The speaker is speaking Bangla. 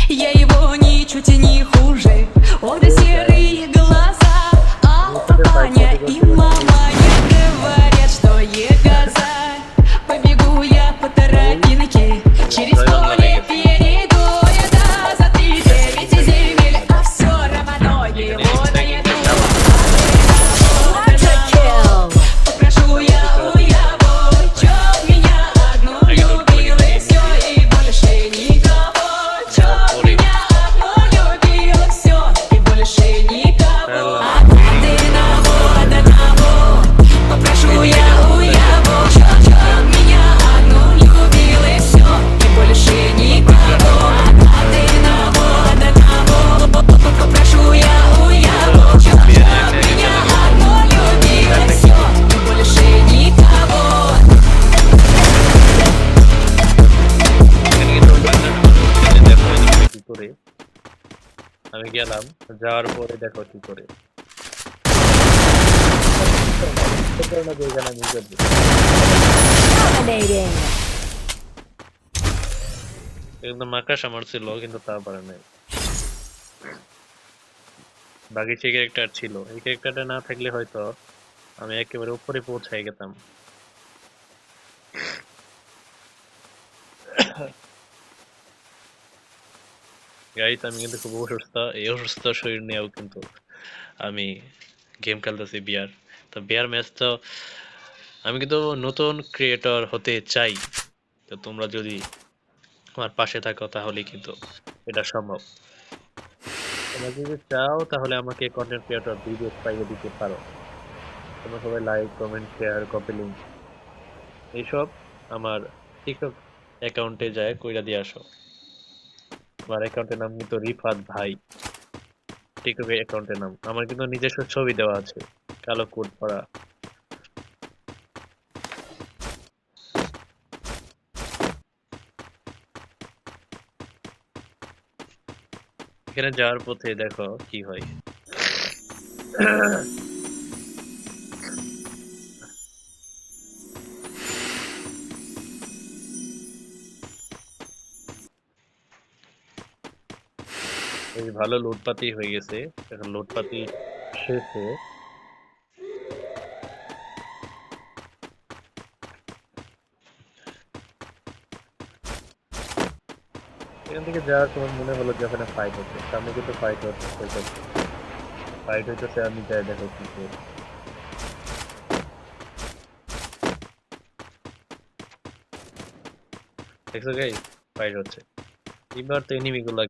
Я его ничуть и не хуже. Обе серые глаза, а папаня и мама не говорят, что егоза. Побегу я по тропинке, через поле перейду я за 39 земель, а все равно его найду. Попрошу я у его, чтоб меня одну любил и все, и больше никого. Чтоб меня одну любил и все, и больше никого. Одного попрошу я у его, чтоб меня одну любил и все, и больше никого. Одного попрошу я у его, чтоб меня одну любил и все, и больше никого. কি করে আমি গেলাম যাওয়ার পরে দেখো কি করে Dominating. একদম আকাশ আমার ছিল কিন্তু তা পারে নাই বাকি যে ক্যারেক্টার ছিল এই ক্যারেক্টারটা না থাকলে হয়তো আমি একেবারে উপরে পৌঁছাই গেতাম গাইস আমি কিন্তু খুব অসুস্থ এই অসুস্থ শরীর নিয়েও কিন্তু আমি গেম খেলতেছি বিয়ার তো বিয়ার ম্যাচ তো আমি কিন্তু নতুন ক্রিয়েটর হতে চাই তো তোমরা যদি আমার পাশে থাকো তাহলে কিন্তু এটা সম্ভব তোমরা যদি চাও তাহলে আমাকে কন্টেন্ট ক্রিয়েটর ভিডিও পাইয়ে দিতে পারো তোমরা সবাই like comment share copy link এইসব আমার টিকটক অ্যাকাউন্টে যায় কইরা দিয়ে আসো আমার অ্যাকাউন্টের নাম কিন্তু রিফাত ভাই টিকটক অ্যাকাউন্টের নাম আমার কিন্তু নিজস্ব ছবি দেওয়া আছে কালো কোড পরা এখানে যাওয়ার পথে দেখো কি হয় এই ভালো লুটপাতি হয়ে গেছে এখন লুটপাতি শেষে এখান থেকে যাওয়ার সময় মনে হলো যে ওখানে ফাইট হচ্ছে সামনে কিন্তু ফাইট হইতেছে আমি যাই দেখো কি করি। দেখছো গাইস ফাইট হচ্ছে এবার তো এনিমি গুলা